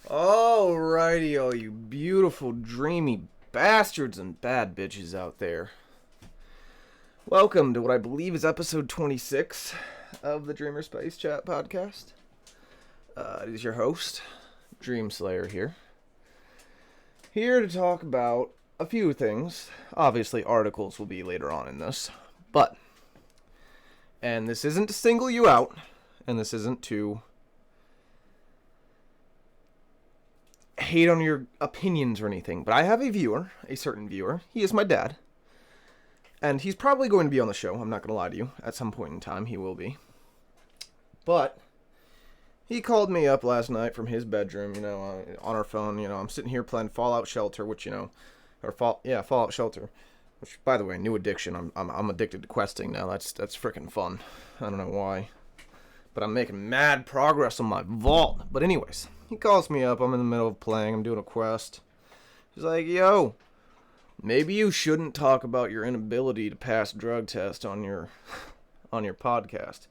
Alrighty, all you beautiful, dreamy bastards and bad bitches out there. Welcome to what I believe is episode 26 of the Dreamer SpaceChat podcast. It is your host, Dream Slayer here. Here to talk about a few things. Obviously, articles will be later on in this. And this isn't to single you out, and this isn't to hate on your opinions or anything, but I have a certain viewer. He is my dad, and he's probably going to be on the show. I'm not going to lie to you. At some point in time, he will be. But he called me up last night from his bedroom, on our phone. I'm sitting here playing Fallout Shelter, Fallout Shelter. Which, by the way, new addiction. I'm addicted to questing now. That's freaking fun. I don't know why, but I'm making mad progress on my vault. But anyways, he calls me up. I'm in the middle of playing. I'm doing a quest. He's like, "Yo, maybe you shouldn't talk about your inability to pass drug test on your podcast.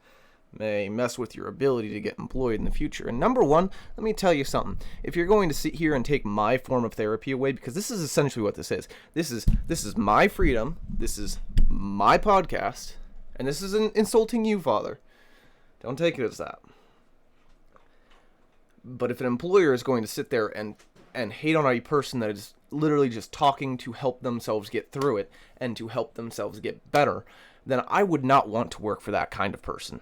May mess with your ability to get employed in the future." And number one, let me tell you something. If you're going to sit here and take my form of therapy away, because this is essentially what this is. This is my freedom. This is my podcast, and this is insulting you, Father. Don't take it as that. But if an employer is going to sit there and hate on a person that is literally just talking to help themselves get through it and to help themselves get better, then I would not want to work for that kind of person.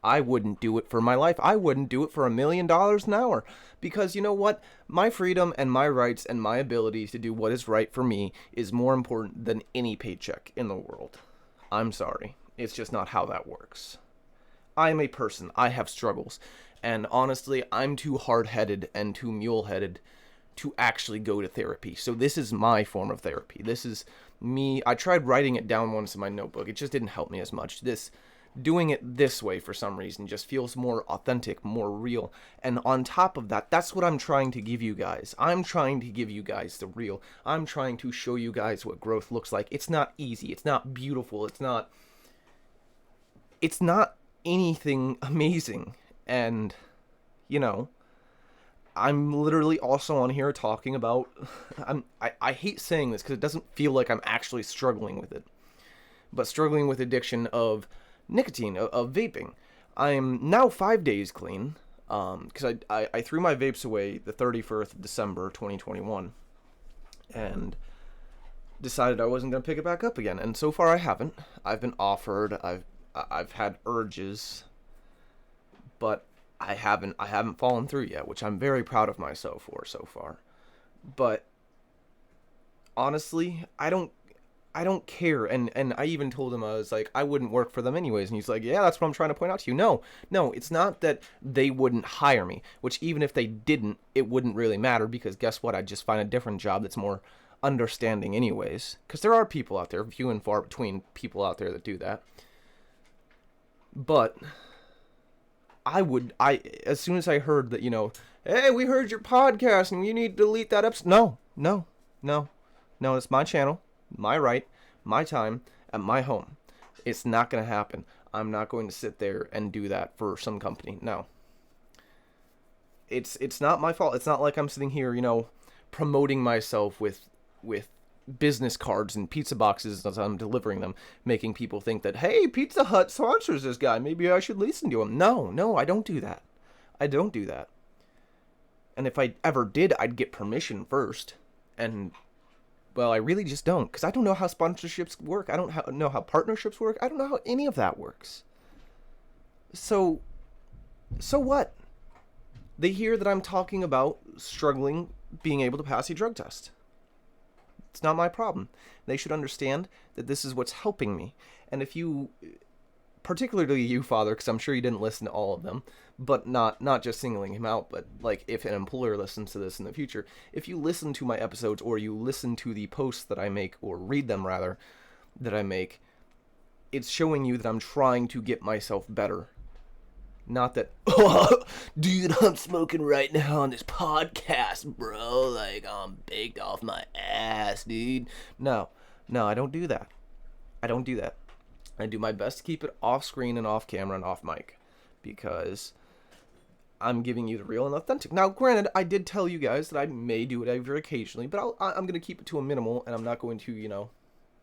I wouldn't do it for my life. I wouldn't do it for $1 million an hour. Because you know what? My freedom and my rights and my ability to do what is right for me is more important than any paycheck in the world. I'm sorry. It's just not how that works. I'm a person. I have struggles. And honestly, I'm too hard-headed and too mule-headed to actually go to therapy. So this is my form of therapy. This is me. I tried writing it down once in my notebook. It just didn't help me as much. Doing it this way for some reason just feels more authentic, more real. And on top of that, that's what I'm trying to give you guys. I'm trying to give you guys the real. I'm trying to show you guys what growth looks like. It's not easy. It's not beautiful. It's not anything amazing. And, I'm literally also on here talking about, I hate saying this because it doesn't feel like I'm actually struggling with it, but struggling with addiction of nicotine, of vaping. I'm now 5 days clean, because I threw my vapes away the 31st of December 2021, and decided I wasn't going to pick it back up again, and so far I haven't. I've been offered, I've had urges, but I haven't fallen through yet, which I'm very proud of myself for so far. But honestly, I don't care. And I even told him, I was like, I wouldn't work for them anyways. And he's like, yeah, that's what I'm trying to point out to you. No, it's not that they wouldn't hire me, which even if they didn't, it wouldn't really matter, because guess what? I'd just find a different job that's more understanding anyways. Because there are people out there, few and far between people out there that do that. But as soon as I heard that, hey, we heard your podcast and you need to delete that episode. No, it's my channel, my right, my time, at my home. It's not going to happen. I'm not going to sit there and do that for some company. No. It's not my fault. It's not like I'm sitting here, promoting myself with business cards and pizza boxes as I'm delivering them, making people think that, hey, Pizza Hut sponsors this guy, maybe I should listen to him. No, I don't do that. And if I ever did, I'd get permission first. And, well, I really just don't, because I don't know how sponsorships work. I don't know how partnerships work. I don't know how any of that works. So what? They hear that I'm talking about struggling being able to pass a drug test. It's not my problem. They should understand that this is what's helping me. And if you, particularly you, Father, because I'm sure you didn't listen to all of them, but not just singling him out, but like if an employer listens to this in the future, if you listen to my episodes or you listen to the posts that I make, or read them rather, that I make, it's showing you that I'm trying to get myself better. Not that, oh, dude, I'm smoking right now on this podcast, bro. Like, I'm baked off my ass, dude. No, I don't do that. I do my best to keep it off screen and off camera and off mic, because I'm giving you the real and authentic. Now, granted, I did tell you guys that I may do it every occasionally, but I'm going to keep it to a minimal, and I'm not going to,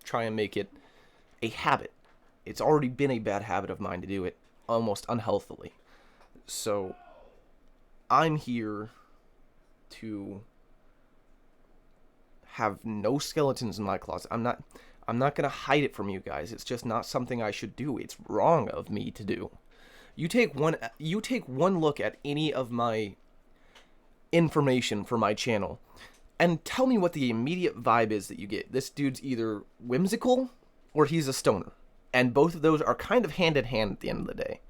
try and make it a habit. It's already been a bad habit of mine to do it almost unhealthily. So, I'm here to have no skeletons in my closet. I'm not going to hide it from you guys. It's just not something I should do. It's wrong of me to do. You take one look at any of my information for my channel and tell me what the immediate vibe is that you get. This dude's either whimsical or he's a stoner. And both of those are kind of hand in hand at the end of the day.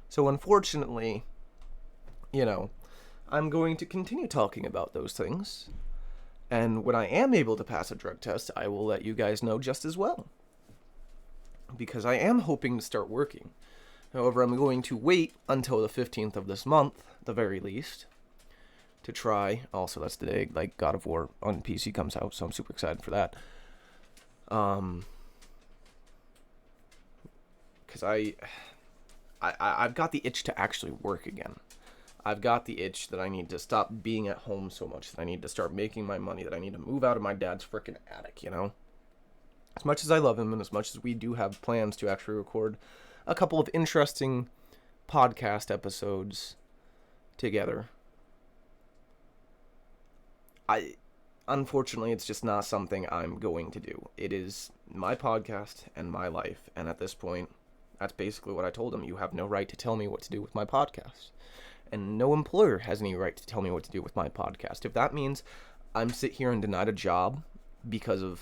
So unfortunately, I'm going to continue talking about those things. And when I am able to pass a drug test, I will let you guys know just as well. Because I am hoping to start working. However, I'm going to wait until the 15th of this month, at the very least, to try. Also, that's the day, God of War on PC comes out, so I'm super excited for that. Because I've got the itch to actually work again. I've got the itch that I need to stop being at home so much, that I need to start making my money, that I need to move out of my dad's frickin' attic, As much as I love him, and as much as we do have plans to actually record a couple of interesting podcast episodes together, unfortunately, it's just not something I'm going to do. It is my podcast and my life, and at this point, that's basically what I told him. You have no right to tell me what to do with my podcast. And no employer has any right to tell me what to do with my podcast. If that means I'm sit here and denied a job because of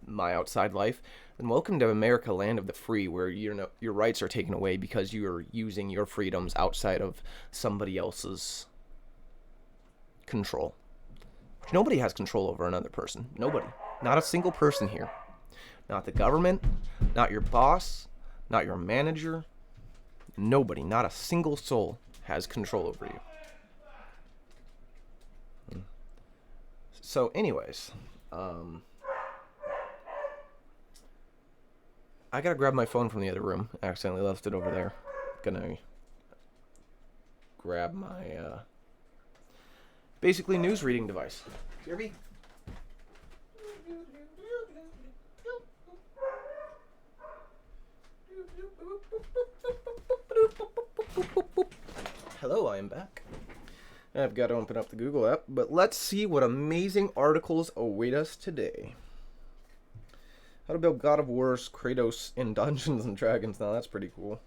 my outside life, then welcome to America, land of the free, where your rights are taken away because you're using your freedoms outside of somebody else's control. Nobody has control over another person. Nobody. Not a single person here. Not the government, not your boss, not your manager. Nobody, not a single soul has control over you. So anyways, I gotta grab my phone from the other room. I accidentally left it over there. Gonna grab my basically news reading device. Kirby? Hello, I am back. I've got to open up the Google app, but let's see what amazing articles await us today. How to build God of War's Kratos in Dungeons and Dragons. Now that's pretty cool.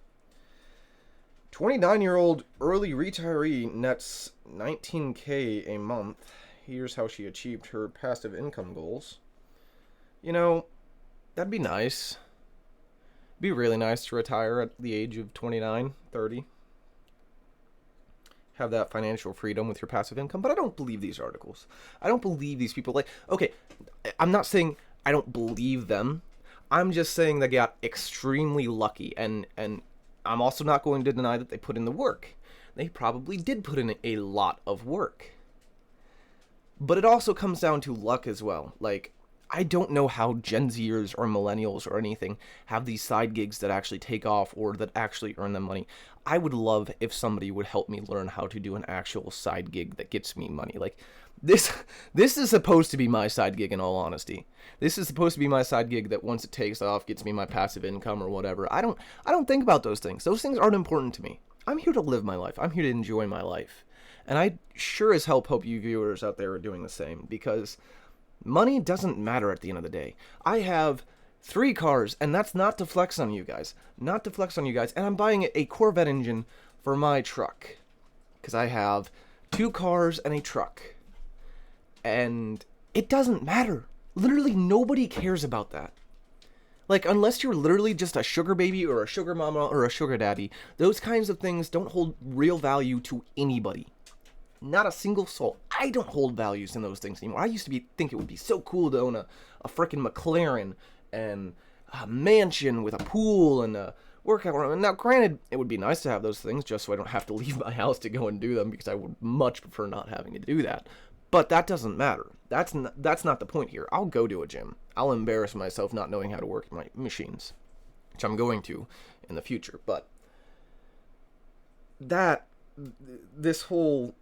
29-year-old early retiree nets $19K a month. Here's how she achieved her passive income goals. That'd be nice. It'd be really nice to retire at the age of 29, 30. Have that financial freedom with your passive income. But I don't believe these articles. I don't believe these people. Okay, I'm not saying I don't believe them. I'm just saying they got extremely lucky. And I'm also not going to deny that they put in the work. They probably did put in a lot of work. But it also comes down to luck as well. I don't know how Gen Zers or millennials or anything have these side gigs that actually take off or that actually earn them money. I would love if somebody would help me learn how to do an actual side gig that gets me money. This is supposed to be my side gig, in all honesty. This is supposed to be my side gig that once it takes off gets me my passive income or whatever. I don't think about those things. Those things aren't important to me. I'm here to live my life. I'm here to enjoy my life. And I sure as hell hope you viewers out there are doing the same, because money doesn't matter at the end of the day. I have 3 cars, and that's not to flex on you guys. Not to flex on you guys. And I'm buying a Corvette engine for my truck, because I have 2 cars and a truck. And it doesn't matter. Literally nobody cares about that. Unless you're literally just a sugar baby or a sugar mama or a sugar daddy, those kinds of things don't hold real value to anybody. Not a single soul. I don't hold values in those things anymore. I used to think it would be so cool to own a freaking McLaren and a mansion with a pool and a workout room. And now, granted, it would be nice to have those things just so I don't have to leave my house to go and do them, because I would much prefer not having to do that. But that doesn't matter. That's not the point here. I'll go to a gym. I'll embarrass myself not knowing how to work my machines, which I'm going to in the future. But that this whole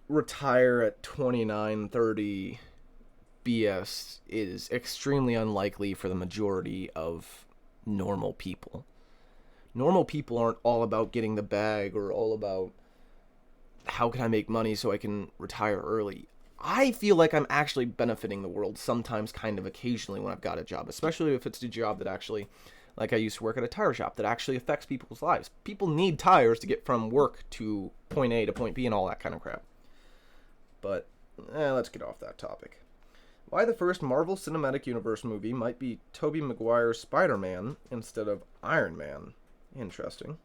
retire at 29, 30 BS is extremely unlikely for the majority of normal people. Normal people aren't all about getting the bag or all about how can I make money so I can retire early. I feel like I'm actually benefiting the world sometimes, kind of occasionally, when I've got a job, especially if it's a job that actually, like I used to work at a tire shop, that actually affects people's lives. People need tires to get from work to point A to point B and all that kind of crap. But let's get off that topic. Why the first Marvel Cinematic Universe movie might be Tobey Maguire's Spider-Man instead of Iron Man. Interesting.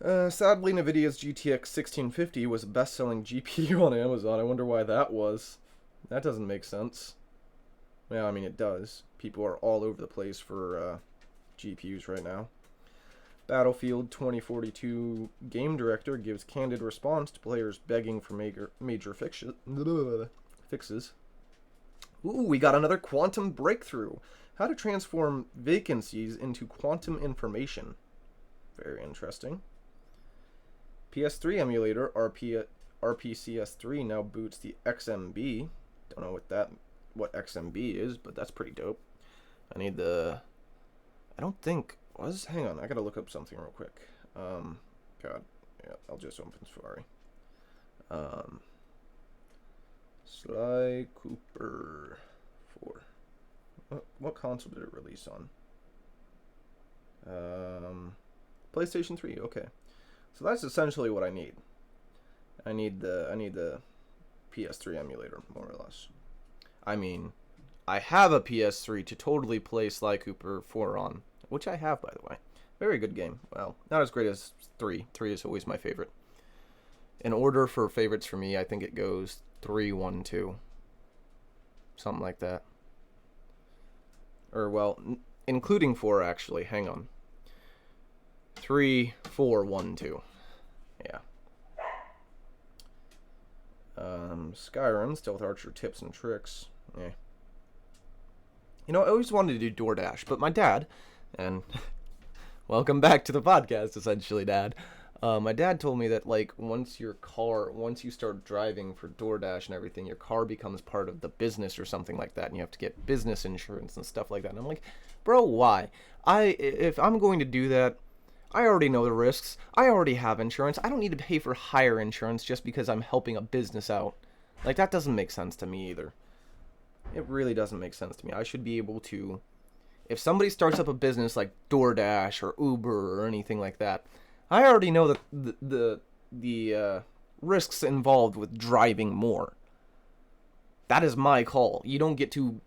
Sadly, NVIDIA's GTX 1650 was a best-selling GPU on Amazon. I wonder why that was. That doesn't make sense. Well, I mean, it does. People are all over the place for GPUs right now. Battlefield 2042 game director gives candid response to players begging for major fixes. Ooh, we got another quantum breakthrough. How to transform vacancies into quantum information. Very interesting. PS3 emulator RPCS3 now boots the XMB. Don't know what XMB is, but that's pretty dope. I don't think hang on, I gotta look up something real quick. God, yeah, I'll just open Safari. Sly Cooper 4. What console did it release on? PlayStation 3. Okay, so that's essentially what I need. I need the PS3 emulator, more or less. I mean, I have a PS3 to totally play Sly Cooper 4 on, which I have, by the way. Very good game. Well, not as great as 3. 3 is always my favorite. In order for favorites for me, I think it goes 3, 1, 2. Something like that. Or, well, including 4, actually. Hang on. 3, 4, 1, 2. Yeah. Skyrim, Stealth Archer tips and tricks. Yeah. You know, I always wanted to do DoorDash, but my dad, and welcome back to the podcast, essentially, Dad. My dad told me that, like, once you start driving for DoorDash and everything, your car becomes part of the business or something like that, and you have to get business insurance and stuff like that. And I'm like, bro, why? If I'm going to do that, I already know the risks. I already have insurance. I don't need to pay for higher insurance just because I'm helping a business out. Like, that doesn't make sense to me either. It really doesn't make sense to me. I should be able to, if somebody starts up a business like DoorDash or Uber or anything like that, I already know the risks involved with driving more. That is my call. You don't get to,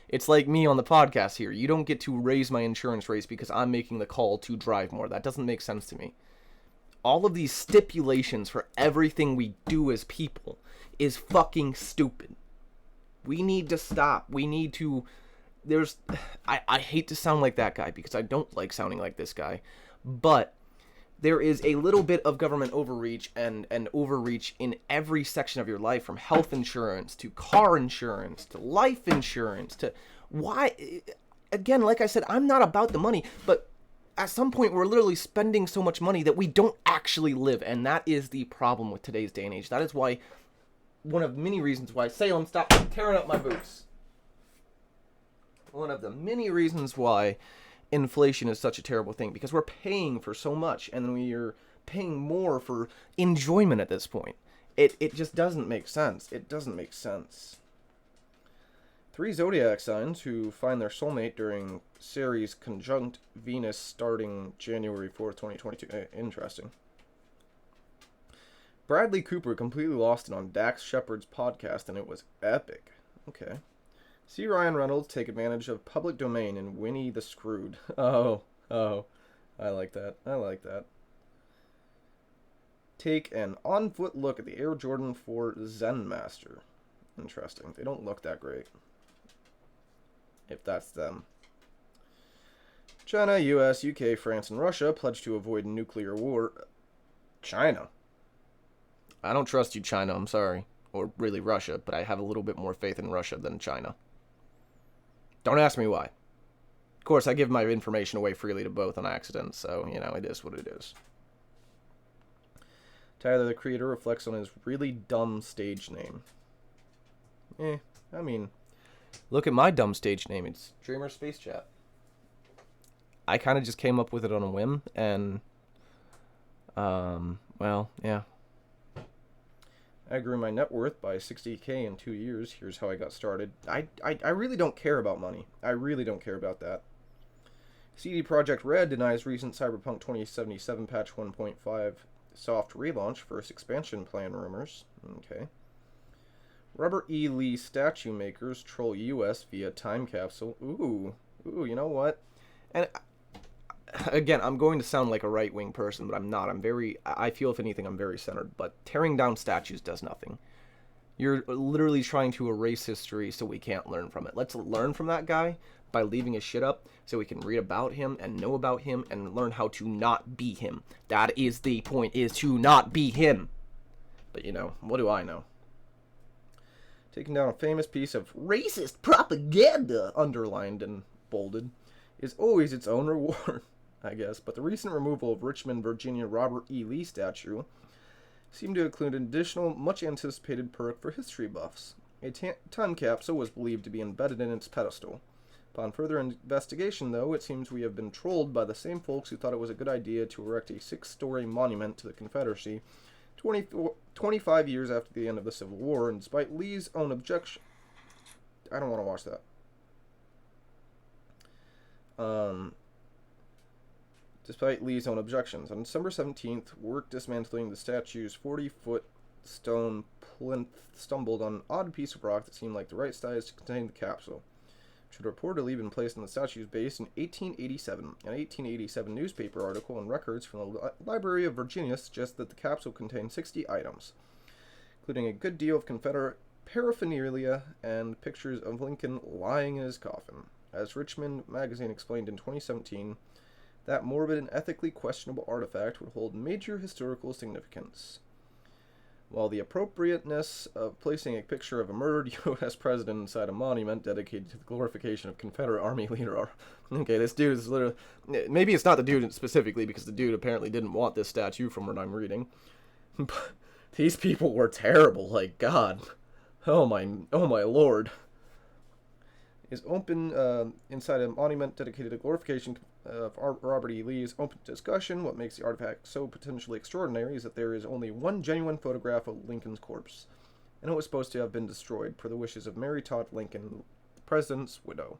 it's like me on the podcast here. You don't get to raise my insurance rates because I'm making the call to drive more. That doesn't make sense to me. All of these stipulations for everything we do as people is fucking stupid. We need to stop. We need to, I hate to sound like that guy because I don't like sounding like this guy, but there is a little bit of government overreach and overreach in every section of your life, from health insurance to car insurance to life insurance to why, again, like I said, I'm not about the money, but at some point we're literally spending so much money that we don't actually live, and that is the problem with today's day and age. That is why, one of many reasons why, Salem, stop tearing up my boots. One of the many reasons why inflation is such a terrible thing, because we're paying for so much, and then we are paying more for enjoyment at this point. It just doesn't make sense. It doesn't make sense. 3 zodiac signs who find their soulmate during Ceres conjunct Venus starting January 4th, 2022. Interesting. Bradley Cooper completely lost it on Dax Shepard's podcast, and it was epic. Okay. See Ryan Reynolds take advantage of public domain in Winnie the Screwed. Oh. I like that. Take an on-foot look at the Air Jordan 4 Zen Master. Interesting. They don't look that great. If that's them. China, US, UK, France, and Russia pledge to avoid nuclear war. China. I don't trust you, China. I'm sorry. Or really Russia, but I have a little bit more faith in Russia than China. Don't ask me why. Of course, I give my information away freely to both on accident, so, you know, it is what it is. Tyler, the creator, reflects on his really dumb stage name. I mean, look at my dumb stage name. It's Dreamer SpaceChat. I kind of just came up with it on a whim, and, well, yeah. I grew my net worth by $60K in 2 years. Here's how I got started. I really don't care about money. I really don't care about that. CD Projekt Red denies recent Cyberpunk 2077 patch 1.5 soft relaunch. First expansion plan rumors. Okay. Robert E. Lee statue makers troll US via time capsule. Ooh, you know what? And again, I'm going to sound like a right-wing person, but I'm not. I feel, if anything, I'm very centered. But tearing down statues does nothing. You're literally trying to erase history so we can't learn from it. Let's learn from that guy by leaving his shit up so we can read about him and know about him and learn how to not be him. That is the point, is to not be him. But, you know, what do I know? Taking down a famous piece of racist propaganda, underlined and bolded, is always its own reward, I guess. But the recent removal of Richmond, Virginia Robert E. Lee statue seemed to include an additional, much-anticipated perk for history buffs. A time capsule was believed to be embedded in its pedestal. Upon further investigation, though, it seems we have been trolled by the same folks who thought it was a good idea to erect a 6-story monument to the Confederacy 25 years after the end of the Civil War, and despite Lee's own objection... I don't want to watch that. Despite Lee's own objections. On December 17th, work dismantling the statue's 40-foot stone plinth stumbled on an odd piece of rock that seemed like the right size to contain the capsule, which had reportedly been placed on the statue's base in 1887. An 1887 newspaper article and records from the Library of Virginia suggest that the capsule contained 60 items, including a good deal of Confederate paraphernalia and pictures of Lincoln lying in his coffin. As Richmond Magazine explained in 2017, that morbid and ethically questionable artifact would hold major historical significance. While the appropriateness of placing a picture of a murdered U.S. president inside a monument dedicated to the glorification of Confederate Army leader... Okay, this dude is literally... Maybe it's not the dude specifically, because the dude apparently didn't want this statue from what I'm reading. But these people were terrible, like, God. Oh my lord. Is open inside a monument dedicated to glorification of Robert E. Lee is open to discussion. What makes the artifact so potentially extraordinary is that there is only one genuine photograph of Lincoln's corpse, and it was supposed to have been destroyed per the wishes of Mary Todd Lincoln, the president's widow.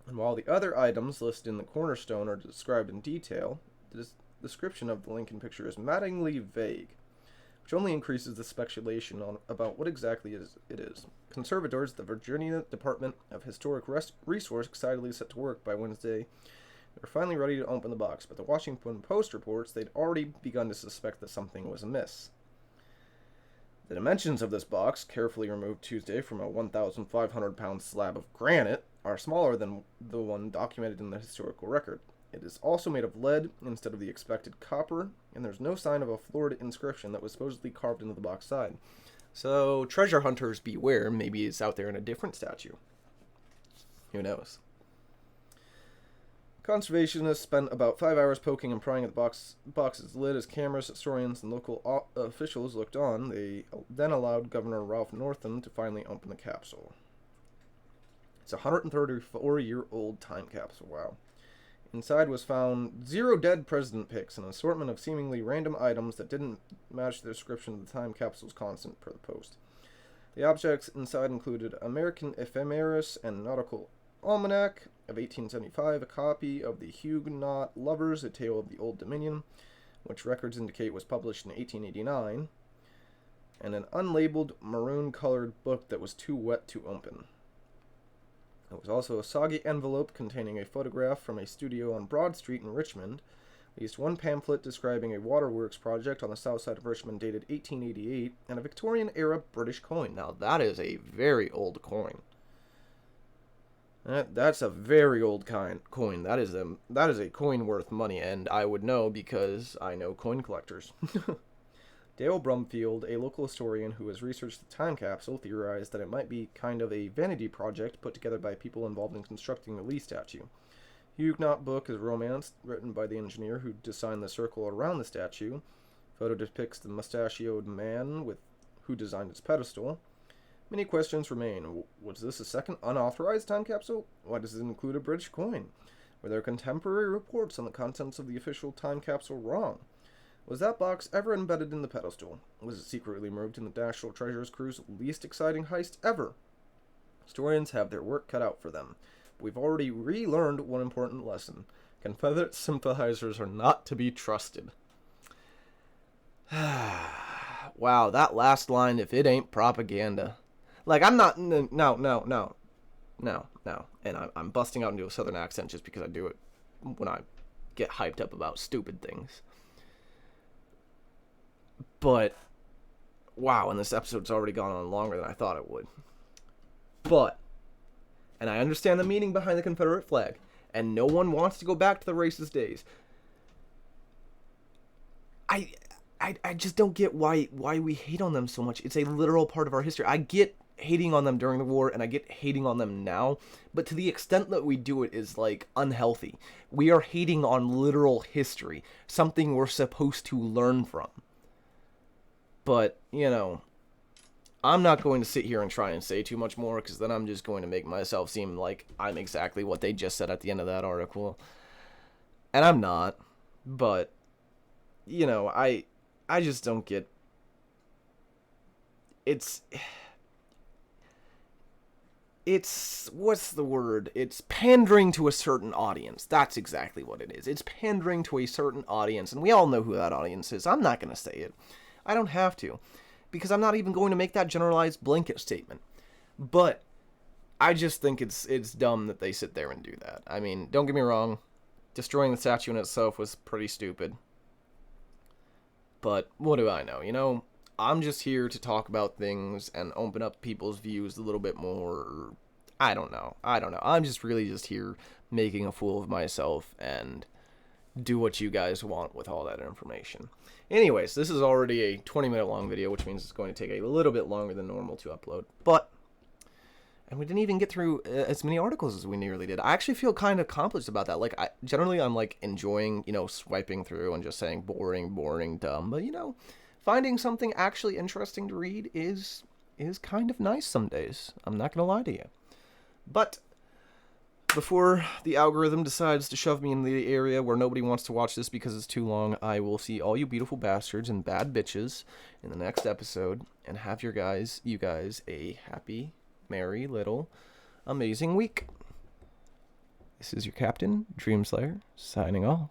And while the other items listed in the cornerstone are described in detail, the description of the Lincoln picture is maddeningly vague, which only increases the speculation about what exactly it is. Conservators at the Virginia Department of Historic Resource excitedly set to work by Wednesday. They were finally ready to open the box, but the Washington Post reports they'd already begun to suspect that something was amiss. The dimensions of this box, carefully removed Tuesday from a 1,500-pound slab of granite, are smaller than the one documented in the historical record. It is also made of lead instead of the expected copper, and there's no sign of a florid inscription that was supposedly carved into the box side. So, treasure hunters beware. Maybe it's out there in a different statue. Who knows? Conservationists spent about 5 hours poking and prying at the box's lid as cameras, historians, and local officials looked on. They then allowed Governor Ralph Northam to finally open the capsule. It's a 134-year-old time capsule. Wow. Inside was found 0 dead president pics and an assortment of seemingly random items that didn't match the description of the time capsule's constant per the Post. The objects inside included American Ephemeris and Nautical Almanac of 1875, a copy of the Huguenot Lovers, A Tale of the Old Dominion, which records indicate was published in 1889, and an unlabeled maroon-colored book that was too wet to open. There was also a soggy envelope containing a photograph from a studio on Broad Street in Richmond, at least one pamphlet describing a waterworks project on the south side of Richmond dated 1888, and a Victorian-era British coin. Now, that is a very old coin. That's a very old coin. That is a coin worth money, and I would know because I know coin collectors. Dale Brumfield, a local historian who has researched the time capsule, theorized that it might be kind of a vanity project put together by people involved in constructing the Lee statue. Huguenot book is romance, written by the engineer who designed the circle around the statue. Photo depicts the mustachioed man who designed its pedestal. Many questions remain. Was this a second unauthorized time capsule? Why does it include a British coin? Were there contemporary reports on the contents of the official time capsule wrong? Was that box ever embedded in the pedestal? Was it secretly moved in the National Treasure's crew's least exciting heist ever? Historians have their work cut out for them. But we've already relearned one important lesson. Confederate sympathizers are not to be trusted. Wow, that last line, if it ain't propaganda. Like, I'm not... No. And I'm busting out into a southern accent just because I do it when I get hyped up about stupid things. But, wow, and this episode's already gone on longer than I thought it would. But, and I understand the meaning behind the Confederate flag, and no one wants to go back to the racist days. I just don't get why we hate on them so much. It's a literal part of our history. I get hating on them during the war, and I get hating on them now, but to the extent that we do it is, like, unhealthy. We are hating on literal history, something we're supposed to learn from. But, you know, I'm not going to sit here and try and say too much more, because then I'm just going to make myself seem like I'm exactly what they just said at the end of that article. And I'm not. But, you know, I just don't get... It's... what's the word? It's pandering to a certain audience. That's exactly what it is. It's pandering to a certain audience, and we all know who that audience is. I'm not going to say it. I don't have to, because I'm not even going to make that generalized blanket statement. But I just think it's dumb that they sit there and do that. I mean, don't get me wrong, destroying the statue in itself was pretty stupid. But what do I know? You know, I'm just here to talk about things and open up people's views a little bit more. I don't know. I'm just really just here making a fool of myself and do what you guys want with all that information. Anyways, this is already a 20-minute long video, which means it's going to take a little bit longer than normal to upload. And we didn't even get through as many articles as we nearly did. I actually feel kind of accomplished about that. Like, I'm like enjoying, you know, swiping through and just saying boring, dumb. But, you know, finding something actually interesting to read is kind of nice some days. I'm not going to lie to you. But before the algorithm decides to shove me in the area where nobody wants to watch this because it's too long, I will see all you beautiful bastards and bad bitches in the next episode and have you guys a happy, merry, little, amazing week. This is your Captain, Dreamslayer, signing off.